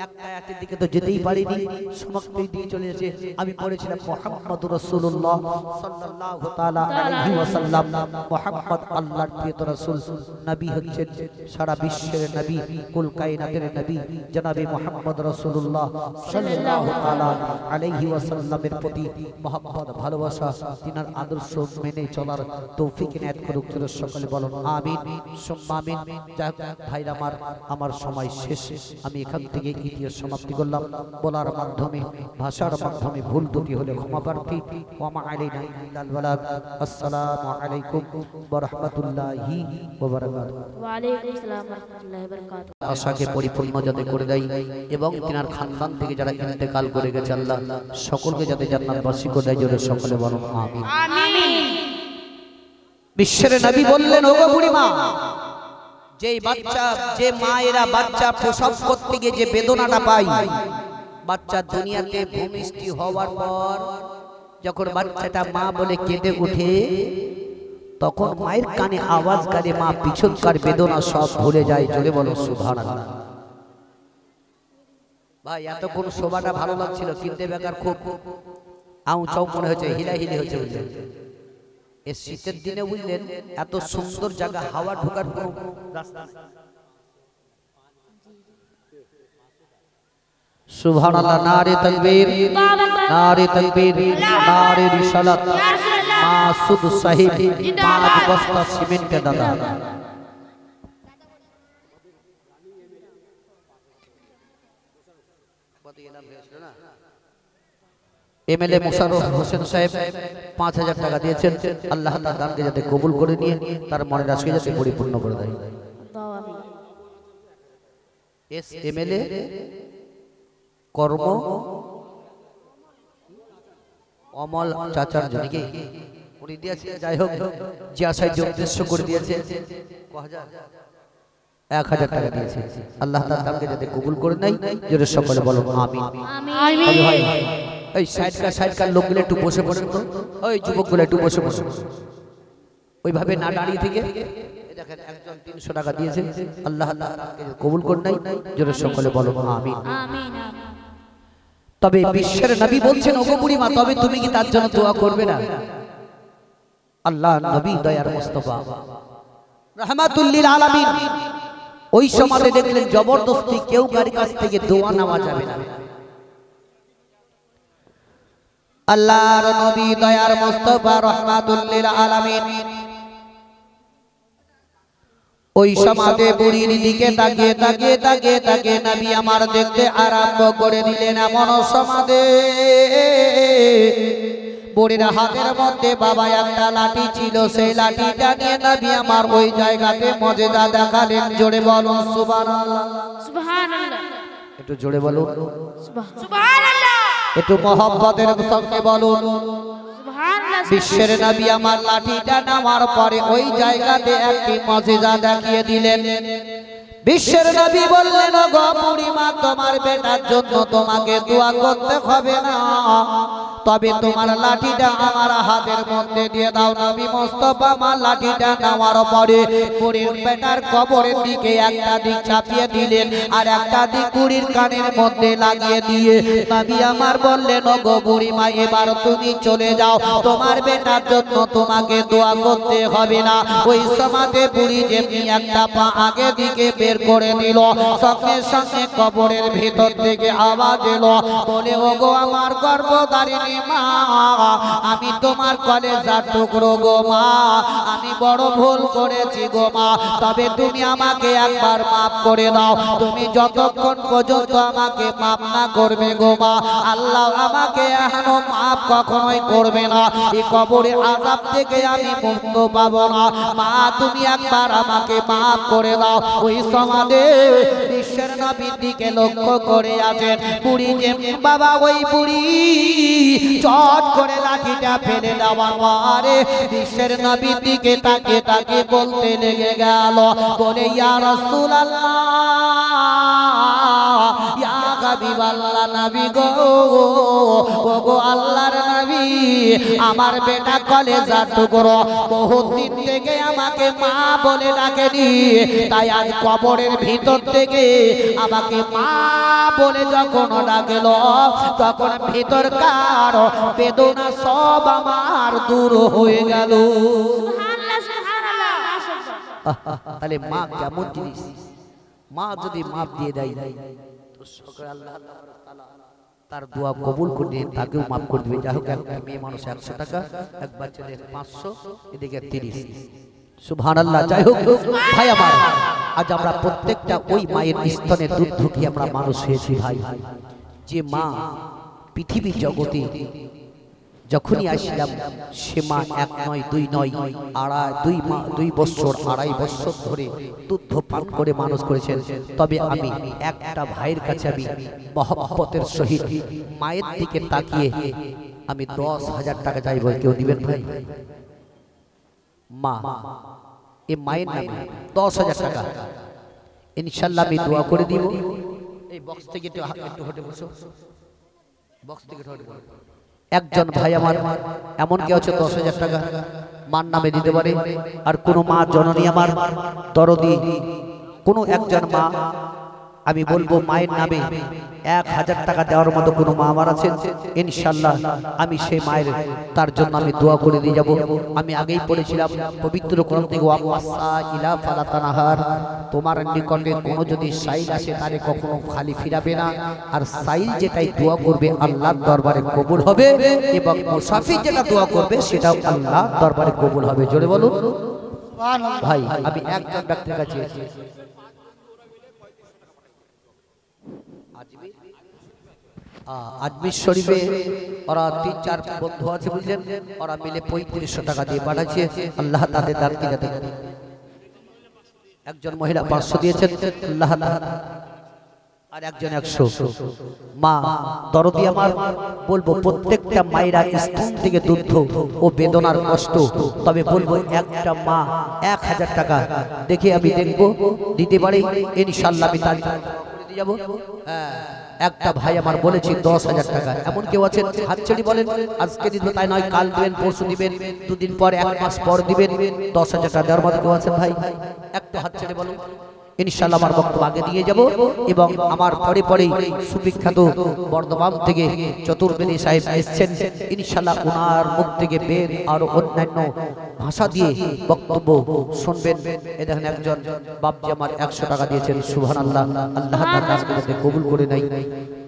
একটা আয়াতের দিকে তো যেতেই পারিনি, সমাপ্তি দিয়ে চলে এসেছে। আমি পড়েছিলাম মুহাম্মদুর রাসূলুল্লাহ সাল্লাল্লাহু তাআলা আলাইহি ওয়াসাল্লাম, মুহাম্মদ আল্লাহর প্রিয় রাসূল, নবী হচ্ছেন সারা বিশ্বের নবী, কুল কায়নাতের নবী জনাবে মুহাম্মদ রাসূলুল্লাহ সাল্লাল্লাহু তাআলা আলাইহি ওয়াসাল্লামের প্রতি মুহাব্বত, ভালোবাসা, তিনার আদর্শ মেনে চলার তৌফিক ইনায়াত করুক। সকলে বলুন আমিন সুম্মা আমিন। যাক ভাইরা আমার সময় শেষ, আমি এখান থেকে ইতিহাস সমাপ্তি করলাম। বলার মাধ্যমে, ভাষার মাধ্যমে ভুল ত্রুটি হলে ক্ষমা প্রার্থী। ওয়া মা আলাইনা ইল্লাল বালাগ। আসসালামু আলাইকুম ওয়া রাহমাতুল্লাহি ওয়া বারাকাতুহু। ওয়া আলাইকুম আসসালাম ওয়া রাহমাতুল্লাহি ওয়া বারাকাতুহু। আশাকে পরিপূর্ণ যাতে করে দেয় এবং তিনার খানদান থেকে যারা ইন্তেকাল করে গেছে আল্লাহ সকলকে যাতে জান্নাতবাসী করে দেয়। জোরে সকলে বলুন আমিন। আমিন। বিশ্বের নবী বললেন, ওগো বুড়িমা, যে বাচ্চা, যে মায়েরা বাচ্চা প্রসব করতে গিয়ে যে বেদনাটা পায়, বাচ্চা দুনিয়াতে ভূমিষ্ঠ হওয়ার পর যখন বাচ্চাটা মা বলে কেঁদে ওঠে, তখন মায়ের কানে আওয়াজ করে মা পিছনকার বেদনা সব ভুলে যায়। জোরে বলো সুবহানাল্লাহ। ভাই এতক্ষণ শোভাটা ভালো লাগছিল, কিন্তু বেকার খুব আউ চাউ মনে হচ্ছে, হিলাহিলি হচ্ছে, বুঝলেন? এই শীতের দিনে বুঝলেন এত সুন্দর জায়গা, হাওয়া ঢোকার কোনো রাস্তা নেই। সুবহানাল্লাহ, নারে তাকবীর, নারে তাকবীর, নারে রিসালাত। মাসুদ সাহেব 5 বস্তা সিমেন্ট দাদা। এমএলএ মুশাররফ হোসেন সাহেব 5000 টাকা দিয়েছেন। আল্লাহ তাআলা দানকে যাতে কবুল করে নিয়ে তার মনের আশাকে যাতে পরিপূর্ণ করে দেয়। এস এমএলএ কর্ম অমল চাচার জন্য কি উনি দিয়েছে। যাই হোক, যে আশায় যে উদ্দেশ্য করে দিয়েছে 1000 টাকা দিয়েছে। আল্লাহ তাআলা দানকে যাতে কবুল করে নেয়। জোরে সকলে বলো আমিন। আমিন। এই সাইডকার লোকগুলো একটু বসে পড়েন তো, ওই যুবকগুলো একটু বসে পড়েন, ওইভাবে না দাঁড়িয়ে থেকে। দেখেন একজন 300 টাকা দিয়েছে, আল্লাহ কবুল করে নাই। জোরে সকলে বলো আমিন। আমিন। তবে বিশ্বের নবী বলছেন, ওগো বুড়িমা, তবে তুমি কি তার জন্য দোয়া করবে না? আল্লাহ নবী দয়ার মুস্তাফা রাহমাতুল লিল আলামিন ওই সময় দেখলেন জবরদস্তি কেউ কারো কাছ থেকে দোয়া নেওয়া যাবে না। আল্লাহর নবী দয়ার মুস্তাফা রাহমাতুল লিল আলামিন ওই সমাজে বুড়ির দিকে তাকিয়ে নবী আমার দেখতে আরম্ভ করে দিলেন। এমন সমাজে বুড়ির হাতের মধ্যে বাবা একটা লাঠি ছিল, সেই লাঠিটা নিয়ে নবী আমার ওই জায়গাতে মজেদা দেখালেন। জোরে বলুন সুবহানাল্লাহ। সুবহানাল্লাহ। একটু জোরে বলুন, সুবহানাল্লাহ একটু মহব্বতের সঙ্গে বলুন। সুবহানাল্লাহ বিশ্বের নবী আমার লাঠিটা নামার পরে ওই জায়গাতে একটি মুজিজা দেখিয়ে দিলেন। বিশ্বের নবী বললেন, গো বুড়িমা, তোমার বেটার জন্য তোমাকে দোয়া করতে হবে না, তবে তোমার লাঠিটা আমার হাতের মধ্যে দিয়ে দাও। নবী মুস্তাফা আমার লাঠিটা নেওয়ার পরে বুড়ির বেটার কবরের দিকে একটা দিক চাপিয়ে দিলেন, আর একটা দিক বুড়ির কানের মধ্যে লাগিয়ে দিয়ে নবী আমার বললেন, গো বুড়িমা, এবার তুমি চলে যাও, তোমার বেটার জন্য তোমাকে দোয়া করতে হবে না। ওই সময়তে বুড়ি যেমনি একটা পা আগে দিকে বের করে দিল, সঙ্গে সঙ্গে কবরের ভিতর থেকে আওয়াজ এলো, বলে, ওগো আমার গর্ভধারিণী মা, আমি তোমার কলেজার টুকরো গো মা, আমি বড় ভুল করেছি গো মা, তবে তুমি আমাকে একবার মাফ করে দাও। তুমি যতক্ষণ পর্যন্ত আমাকে মাফ না করবে গো মা, আল্লাহ আমাকে এখনো মাফ কখনোই করবে না। এই কবরের আযাব থেকে আমি মুক্ত পাবো না। মা, তুমি একবার আমাকে মাফ করে দাও। ওই সমাজে বিশ্বের নবীর দিকে লক্ষ্য করে আছেন বুড়ি, যে বাবা ওই বুড়ি চট করে লাঠিটা ফেলে দেওয়ার পরে বিশ্বের নবীর দিকে তাকে তাকে বলতে লেগে গেল, বলে, ইয়া রাসূলুল্লাহ, ইয়া হাবিবাল্লাহ, নবী গো, ও গো আল্লাহর নবী, আমার বেটা কলেজার টুকরো বহুত দিন থেকে আমাকে মা বলে ডাকেনি, তাই আজ কবরের ভিতর থেকে আমাকে মা বলে যখন ডাকল, তখন ভিতরকার বেদনা সব আমার দূর হয়ে গেল। সুবহানাল্লাহ সুবহানাল্লাহ মাশাআল্লাহ। তাহলে মা কেমন জিনিস, মা যদি মাপ দিয়ে দেয় তো সকল আল্লাহ তাআলা তার দোয়া কবুল করে দিয়ে তাকেও মাফ করে দিবে। যাই হোক, একটা মেয়ে মানুষ 100 টাকা, এক বাচ্চাদের 500, এদিকে 30। সুবহানাল্লাহ। যাই হোক ভাই আমার, আজ আমরা প্রত্যেকটা ওই মায়ের স্তনে দুধ ঢুকিয়ে আমরা মানুষ হয়েছি ভাই। যে মা পৃথিবী জগতে যখনই আসলাম, সে মা 1 নয় 2 নয়, 2 বছর 2.5 বছর ধরে দুধ পান করে মানুষ করেছেন। তবে আমি একটা ভাইয়ের কাছে আমি মহব্বতের সহিত মায়ের দিকে তাকিয়ে আমি 10,000 টাকা চাইব, কেউ দিবেন ভাই? মা, এই মায়ের নামে 10,000 টাকা ইনশাআল্লাহ আমি দোয়া করে দিব। এই বক্স থেকে একটু হটে বসো, বক্স থেকে হটে বসো। একজন ভাই আমার এমন কেউ আছে 10,000 টাকা মার নামে দিতে পারে? আর কোন মা জননী আমার দরদি, কোন একজন মা, আমি বলবো মায়ের নামে 1000 টাকা দেওয়ার মতো কোনো মা আমার আছেন? ইনশাআল্লাহ আমি সেই মায়ের তার জন্য আমি দোয়া করে দিয়ে যাব। আমি আগেই পড়েছিলাম পবিত্র কোরআন থেকে, ওয়াসা ইলা ফালাতানাহার, তোমার নিকটে কোনো যদি সাইল আসে তারে কখনো খালি ফিরাবে না, আর সাইল যেটাই দোয়া করবে আল্লাহর দরবারে কবুল হবে, এবং মুসাফির যেটা দোয়া করবে সেটাও আল্লাহর দরবারে কবুল হবে। জোরে বলুন ভাই। আমি একজন ব্যক্তির কাছে আজমির শরীফে ওরা 3-4 বন্ধু আছে বুঝলেন, ওরা মিলে 3500 টাকা দিয়ে পাঠাচ্ছে। আল্লাহ তাদের দানকে যাতে, একজন মহিলা 500 দিয়েছেন, আল্লাহ, আর একজন 100। মা দরদি আমার, বলবো প্রত্যেকটা মায়েরা স্তন থেকে দুধ ও বেদনার কষ্ট, তবে বলবো একটা মা 1000 টাকা দেখে আমি দেখবো দিতে পারি, ইনশাআল্লাহ আমি তার দিয়ে যাব। একটা ভাই আমার বলেছি 10,000 টাকা, এমন কেউ আছেন? হাত ছেড়ে বলেন, আজকে দিবেন তাই নয়, কাল দিবেন, পরশু দিবেন, 2 দিন পর, 1 মাস পর দিবেন। 10,000 টাকা দেওয়ার মতো কেউ আছেন ভাই? একটু হাত ছেড়ে বলুন। ইনশাআল্লাহ আমার বক্তব্য আগে দিয়ে যাব, এবং আমার পরে পরে সুবিখ্যাত বর্ধমান থেকে চতুর্বেদী সাহেব এসেছেন, ইনশাআল্লাহ ওনার মুখ থেকে বেদ আর অন্যান্য ভাষা দিয়ে বক্তব্য শুনবেন। এ দেখেন একজন বাপজি আমার 100 টাকা দিয়েছেন। সুবহানাল্লাহ, আল্লাহ তার কাজকে যাতে কবুল করে নেয়।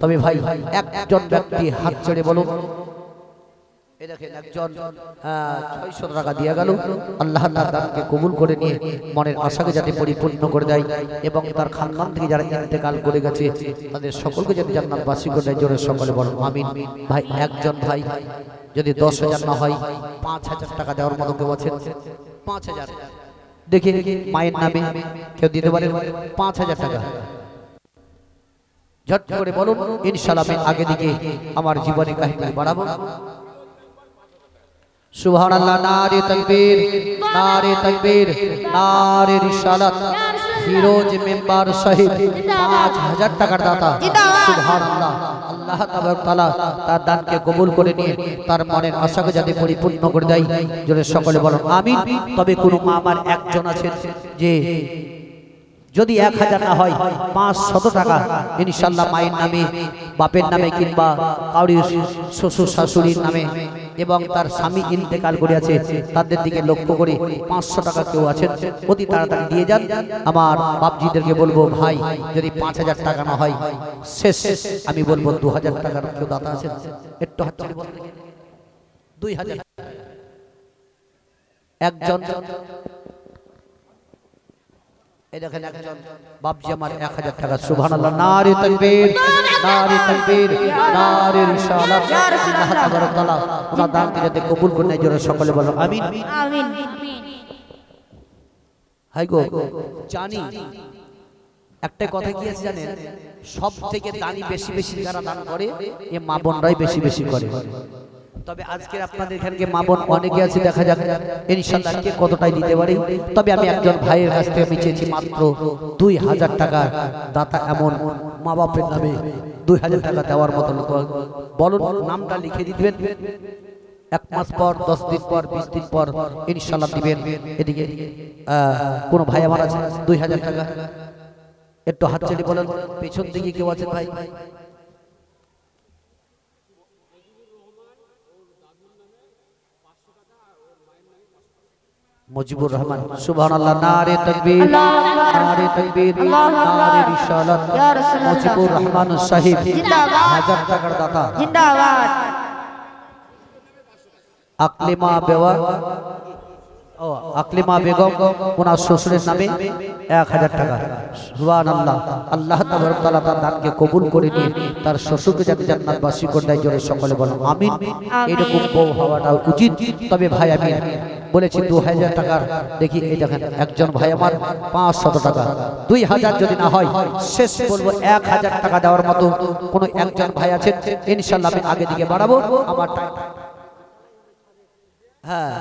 তবে ভাই একজন ব্যক্তি হাত ছেড়ে বলুন। এই দেখেন একজন 600 টাকা দিয়ে গেল। আল্লাহ তার দানকে কবুল করে নিয়ে মনের আশাকে যাতে পরিপূর্ণ করে দেয়, এবং তার খানদান থেকে যারা ইন্তেকাল করে গেছে তাদের সকলকে যাতে জান্নাতবাসী করে দেয়। জোরে সকলে বলুন আমিন। ভাই একজন ভাই যদি 10,000 না হয় 5,000 টাকা দেওয়ার মতো কেউ আছেন? 5,000 দেখি মায়ের নামে কেউ দিতে পারেন? 5,000 টাকা ঝট করে বলুন, ইনশাআল্লাহ আমি আগে দিকে আমার জীবনে কাহিনী বাড়াবো। সুবহানাল্লাহ, নারে তাকবীর, নারে তাকবীর, নারে রিসালাত। ফিরোজ মেম্বার সাহেব 5000 টাকার দাতা। সুবহানাল্লাহ, আল্লাহ তাবারক তাআলা তার দানকে কবুল করে নিয়ে তার মনের আশাকে যাতে পরিপূর্ণ করে দেয়, জোরে সকলে বলুন আমিন। তবে কোন মা আমার একজন আছেন যে যদি 1000 না হয় 500 টাকা ইনশাআল্লাহ মায়ের নামে, বাপের নামে কিংবা কাউরির শ্বশুর শাশুড়ির নামে এবং তার স্বামী ইন্তেকাল করে আছে তাদের দিকে লক্ষ্য করে 500 টাকা কেউ আছেন অতি তাড়াতাড়ি দিয়ে যান। আমার বাপজিদেরকে বলবো, ভাই যদি 5000 টাকা না হয় শেষ, আমি বলবো 2000 টাকার কেউ দাতা আছেন একটু হাত তুলে বলতে। 2000 একজন, এই দেখেন একজন বাপজি আমার 1000 টাকা। সুবহানাল্লাহ, নারে তাকবীর, নারে তাকবীর, নারে রিসালাত। আল্লাহ তাবারক তাআলা ওনার দানকে যাতে কবুল করে নেয়, জোরে সকলে বলো আমিন। আমিন। হাই গো, জানি একটা কথা কি আছে জানেন, সব থেকে দানি বেশি বেশি যারা দান করে এ মা বোনরাই বেশি বেশি করে। তবে আজকে আপনাদের এখানে মা বোন অনেকে আছে, দেখা যাক ইনশাআল্লাহ কে কতটাই দিতে পারে। তবে আমি একজন ভাইয়ের কাছ থেকে আমি চেয়েছি মাত্র 2000 টাকা দাতা, এমন মা বাপের নামে 2000 টাকা দেওয়ার মতো লোক বলুন, নামটা লিখে দিবেন। 1 মাস পর, 10 দিন পর, 20 দিন পর ইনশাআল্লাহ দিবেন। এদিকে কোন ভাই আমার আছে 2000 টাকা, একটু হাত চেড়ে বলেন। পেছন দিকে কেউ আছেন ভাই? মুজিবুর রহমান। সুবহানাল্লাহ, নারে তাকবীর, নারে তাকবীর, নারে রিসালাত। মুজিবুর রহমান সাহেব 1000 টাকার দাতা। জিন্দাবাদ। আকলিমা বেওয়া, ও আকলিমা বেগম ওনার শ্বশুরের নামে 1000 টাকা। সুবহানাল্লাহ, আল্লাহ তাবারক তাআলা তার দানকে কবুল করে নিয়ে তার শ্বশুরকে যাতে জান্নাতবাসী করে দেয়, জোরে সকলে বলেন আমিন। এরকম বউ হওয়াটা উচিত। তবে ভাই আমি বলেছি 2000 টাকার, দেখি এই দেখেন একজন ভাই আমার 500 টাকা। 2000 যদি না হয় শেষ বলবো 1000 টাকা দেওয়ার মতো কোন একজন ভাই আছেন ইনশাআল্লাহ আমি আগে দিকে বাড়াবো। আমার হ্যাঁ,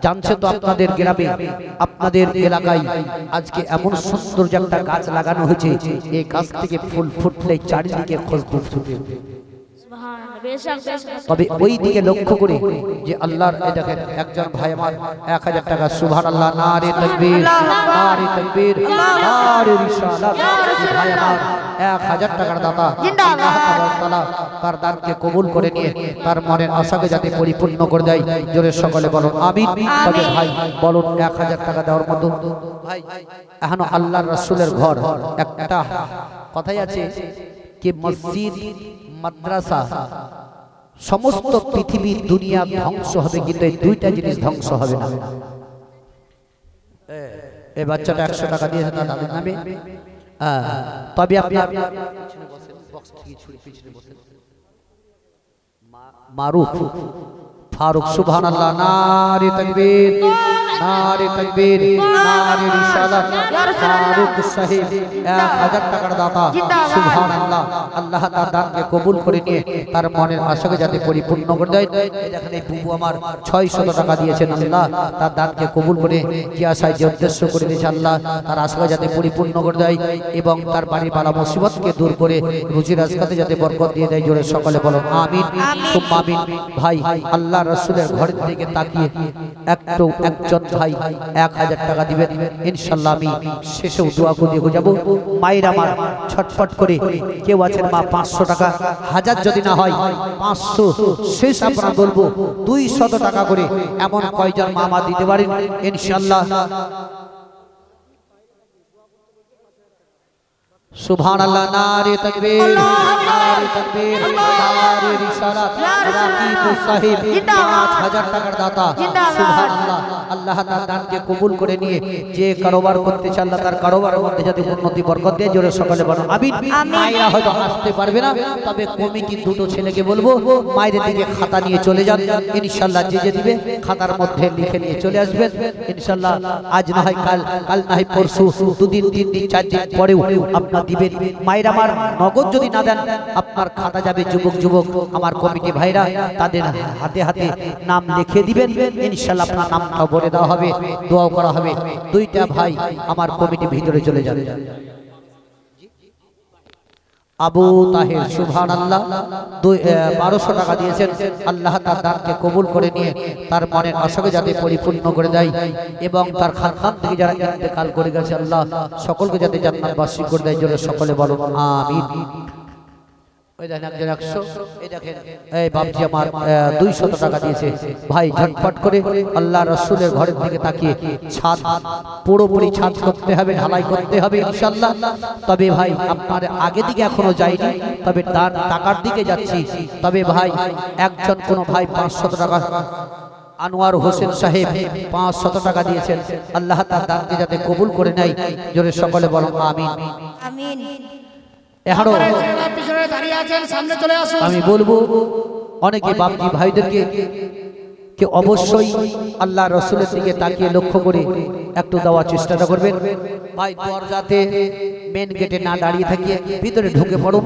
জানছে তো আপনাদের গ্রামে, আপনাদের এলাকায় আজকে এমন সুন্দর একটা গাছ লাগানো হয়েছে, এই গাছ থেকে ফুল ফুটলে চারিদিকে খুশবু ছুটে। তবে ওই দিকে লক্ষ্য করে যে আল্লাহর, এই দেখেন একজন ভাই আমার 1000 টাকা। সুবহানাল্লাহ, নারে তাকবীর, নারে তাকবীর, নারে রিসালাত। ভাই আমার 1000 টাকার দাতা। আল্লাহ তাবারক তাআলা তার দানকে কবুল করে নিয়ে তার মনের আশাকে যাতে পরিপূর্ণ করে দেয়, জোরে সকলে বলুন আমিন। তবে ভাই বলুন 1000 টাকা দেওয়ার মতো ভাই, এখনো আল্লাহর রাসূলের ঘর, একটা কথাই আছে কি মসজিদ, মাদ্রাসা, সমস্ত পৃথিবীর দুনিয়া ধ্বংস হবে কিন্তু এই দুইটা জিনিস ধ্বংস হবে না। এই বাচ্চাটা 100 টাকা দিয়েছে তার দাদির নামে। তবে আপনি মারুফ ফারুক। সুবহানাল্লাহ, নারে তাকবীর, নারে তাকবীর, নারে রিসালাত। ফারুক সাহেব 1000 টাকার দাতা। সুবহানাল্লাহ, আল্লাহ তার দানকে কবুল করে নিয়ে তার মনের আশাকে যাতে পরিপূর্ণ করে দেয়। দেখেন এই বুবু আমার 600 টাকা দিয়েছেন। আল্লাহ তার দানকে কবুল করে কি আশায় যে উদ্দেশ্য করে দিয়েছে, আল্লাহ তার আশাকে যাতে পরিপূর্ণ করে দেয় এবং তার বাড়ির বালা মুসিবতকে দূর করে রুজি রাজগাতে যাতে বরকত দিয়ে দেয়, জোরে সকলে বলো আমিন, সুম্মা আমিন। ভাই আল্লাহ রাসূলের ঘরের দিকে তাকিয়ে একজন ভাই 1000 টাকা দিবেন ইনশাআল্লাহ। আমি শেষে দোয়া করে দিয়ে যাব। মায়ের আমার ছটফট করে কেউ আছেন মা 500 টাকা, 1000 যদি না হয় 500 শেষ আমরা বলবো 200 টাকা করে, এমন কয়জন মা মা দিতে পারেন ইনশাআল্লাহ। সুবহানাল্লাহ, নারে তাকবীর, নারে তাকবীর, নারে রিসালাত। রাকিবুস সাহেব 5000 টাকার দাতা। সুবহানাল্লাহ, আল্লাহ তার দানকে কবুল করে নিয়ে যে কারবার করতে চান আল্লাহ তার কারবারের মধ্যে যাতে উন্নতি বরকত দিয়ে, জোরে সকলে বলেন আমিন। মায়েরা হয়তো আসতে পারবে না, তবে কমিটি দুটো ছেলেকে বলবো মায়ের দিকে খাতা নিয়ে চলে যান ইনশাআল্লাহ। যে দিবে খাতার মধ্যে লিখে নিয়ে চলে আসবেন ইনশাআল্লাহ। আজ না হয় কাল, কাল না হয় পরশু, 2 দিন 3 দিন 4 দিন পরেও আপনাদের দিবেন। মায়ের আমার নগদ যদি না দেন আপনার খাতা যাবে যুবক যুবক আমার কমিটি ভাইরা তাদের হাতে হাতে নাম লিখে দিবেন, ইনশাআল্লাহ আপনার নামটা বলে দেওয়া হবে, দোয়া করা হবে। দুইটা ভাই আমার কমিটি ভিতরে চলে যাবে। আবু তাহের সুবহানাল্লাহ 1200 টাকা দিয়েছেন। আল্লাহ তার দানকে কবুল করে নিয়ে তার মনের আশাকে যাতে পরিপূর্ণ করে দেয় এবং তার খানদান থেকে যারা ইন্তেকাল করে গেছে আল্লাহ সকলকে যাতে জান্নাতবাসী করে দেয়। জোরে সকলে বলো আমিন। ওই দেখেন একজন 100, এই দেখেন এই বাপজি আমার 200 টাকা দিয়েছে। ভাই ঝটপট করে আল্লাহ রাসূলের ঘরের দিকে তাকিয়ে ছাদ পুরোপুরি ছাদ করতে হবে, ঢালাই করতে হবে ইনশাআল্লাহ। তবে ভাই আপনার আগে দিকে এখনো যায়নি, তবে তার টাকার দিকে যাচ্ছি। তবে ভাই একজন কোন ভাই 500 টাকা আনোয়ার হোসেন সাহেব 500 টাকা দিয়েছেন। আল্লাহ তার দানকে যাতে কবুল করে নেয়। জোরে সকলে বলো আমিন। আমিন। এহারো পিছনে দাঁড়িয়ে আছেন, সামনে চলে আসুন। আমি বলবো অনেকে বাপজি ভাইদেরকে কে অবশ্যই আল্লাহ রসুলের দিকে তাকিয়ে লক্ষ্য করে একটু দেওয়ার চেষ্টাটা করবেন। ভাই দরজাতে মেন গেটে না দাঁড়িয়ে থাকিয়ে ভিতরে ঢুকে পড়ুন।